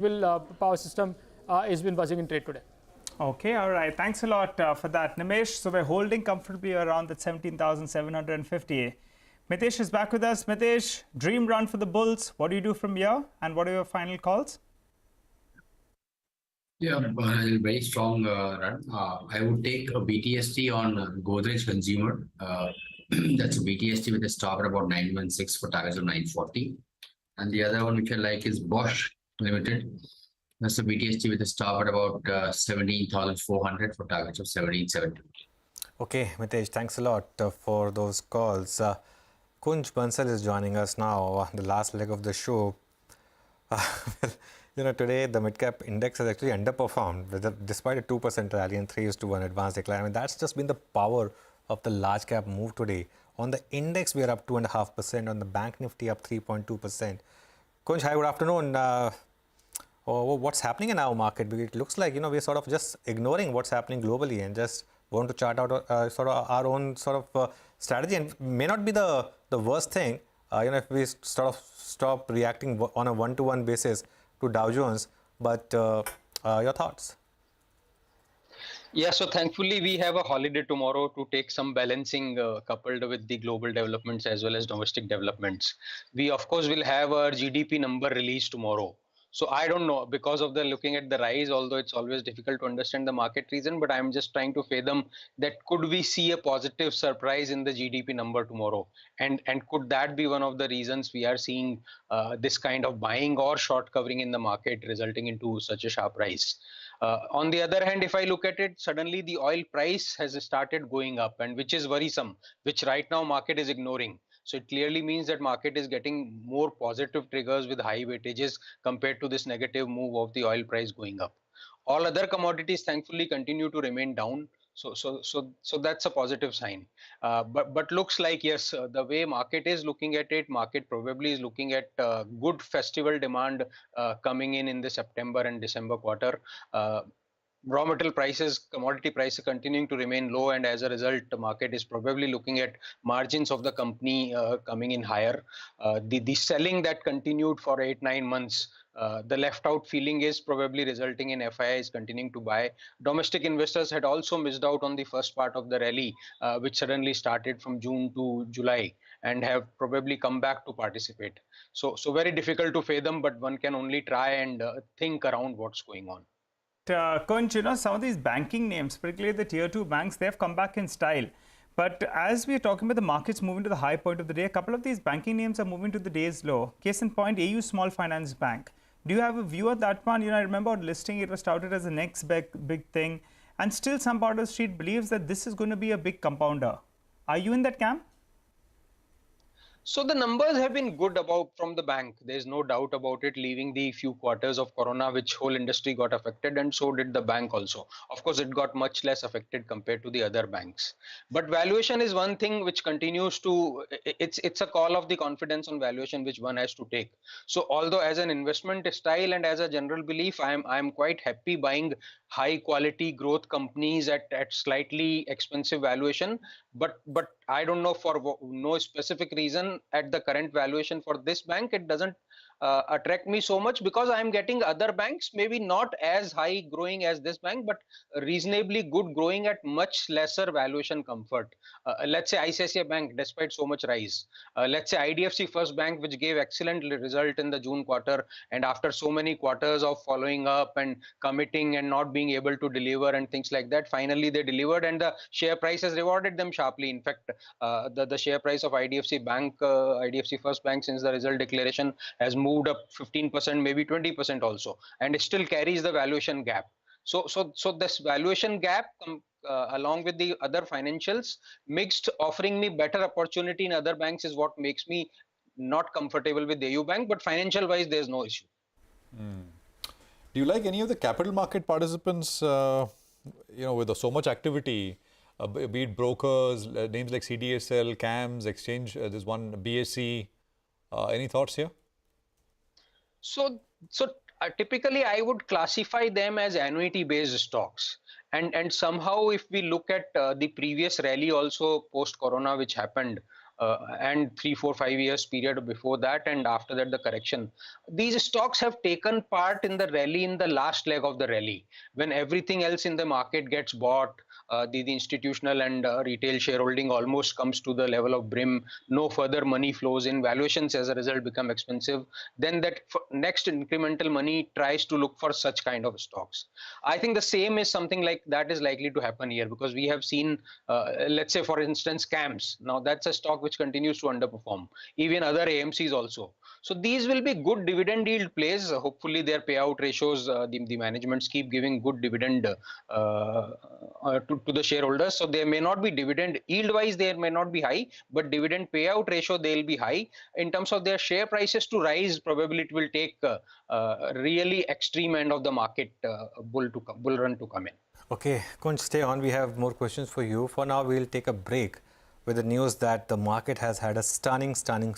power system has been buzzing in trade today. Okay, all right. Thanks a lot for that, Nimesh. So we're holding comfortably around that 17,750. Mitesh is back with us. Mitesh, dream run for the Bulls. What do you do from here? And what are your final calls? Yeah, a very strong run. I would take a BTST on Godrej Consumer. That's a BTST with a stop at about 916 for targets of 940. And the other one which I like is Bosch Limited. That's a BTST with a stop at about 17,400 for targets of 1770. Okay, Mitesh, thanks a lot for those calls. Kunj Bansal is joining us now, the last leg of the show. Today the mid-cap index has actually underperformed despite a 2% rally and 3:1 advance decline. I mean, that's just been the power of the large cap move today. On the index, we are up 2.5%. On the Bank Nifty, up 3.2%. Kunj, hi, good afternoon. What's happening in our market? Because it looks like, we're sort of just ignoring what's happening globally and just want to chart out sort of our own sort of strategy. And may not be the worst thing, if we sort of stop reacting on a one-to-one basis to Dow Jones. But your thoughts? Yeah, so thankfully we have a holiday tomorrow to take some balancing coupled with the global developments as well as domestic developments. We of course will have our GDP number released tomorrow. So I don't know, because of the looking at the rise, although it's always difficult to understand the market reason, but I'm just trying to fathom that could we see a positive surprise in the GDP number tomorrow? And could that be one of the reasons we are seeing this kind of buying or short covering in the market resulting into such a sharp rise? On the other hand, if I look at it, suddenly the oil price has started going up, and which is worrisome, which right now market is ignoring. So it clearly means that market is getting more positive triggers with high weightages compared to this negative move of the oil price going up. All other commodities thankfully continue to remain down. So that's a positive sign. But looks like, yes, the way market is looking at it, market probably is looking at good festival demand coming in the September and December quarter. Raw material prices, commodity prices continuing to remain low, and as a result, the market is probably looking at margins of the company coming in higher. The selling that continued for 8-9 months, the left out feeling is probably resulting in FIIs continuing to buy. Domestic investors had also missed out on the first part of the rally, which suddenly started from June to July, and have probably come back to participate. So very difficult to fathom, but one can only try and think around what's going on. Kunj, some of these banking names, particularly the tier 2 banks, they have come back in style. But as we are talking about the markets moving to the high point of the day, a couple of these banking names are moving to the day's low. Case in point, AU Small Finance Bank. Do you have a view of that one? I remember listing, it was touted as the next big thing. And still some part of the street believes that this is going to be a big compounder. Are you in that camp? So the numbers have been good from the bank. There's no doubt about it, leaving the few quarters of Corona, which whole industry got affected, and so did the bank also. Of course, it got much less affected compared to the other banks. But valuation is one thing which continues to, it's a call of the confidence on valuation which one has to take. So although as an investment style and as a general belief, I'm quite happy buying high quality growth companies at slightly expensive valuation, but I don't know, for no specific reason at the current valuation for this bank, it doesn't attract me so much, because I'm getting other banks maybe not as high growing as this bank, but reasonably good growing at much lesser valuation comfort. Let's say ICICI Bank, despite so much rise. Let's say IDFC First Bank, which gave excellent result in the June quarter, and after so many quarters of following up and committing and not being able to deliver and things like that, finally they delivered, and the share price has rewarded them sharply. In fact, the share price of IDFC Bank, IDFC First Bank, since the result declaration has moved up 15%, maybe 20% also, and it still carries the valuation gap. So this valuation gap along with the other financials mixed, offering me better opportunity in other banks, is what makes me not comfortable with the AU Bank, but financial wise there's no issue. Do you like any of the capital market participants, with so much activity, be it brokers, names like CDSL, CAMS, Exchange, there's one BSE, any thoughts here? So typically I would classify them as annuity based stocks, and somehow if we look at the previous rally also post corona which happened, and 3, 4, 5 years period before that, and after that the correction. These stocks have taken part in the rally in the last leg of the rally, when everything else in the market gets bought. The institutional and retail shareholding almost comes to the level of brim. No further money flows in. Valuations as a result become expensive. Then that next incremental money tries to look for such kind of stocks. I think the same is something like that is likely to happen here, because we have seen, let's say for instance, CAMS. Now that's a stock which continues to underperform. Even other AMCs also. So these will be good dividend yield plays. Hopefully their payout ratios, the managements keep giving good dividend to the shareholders. So they may not be dividend yield wise, they may not be high, but dividend payout ratio they'll be high. In terms of their share prices to rise, probably it will take really extreme end of the market bull run to come in. Okay, Kunj, stay on. We have more questions for you. For now, we'll take a break with the news that the market has had a stunning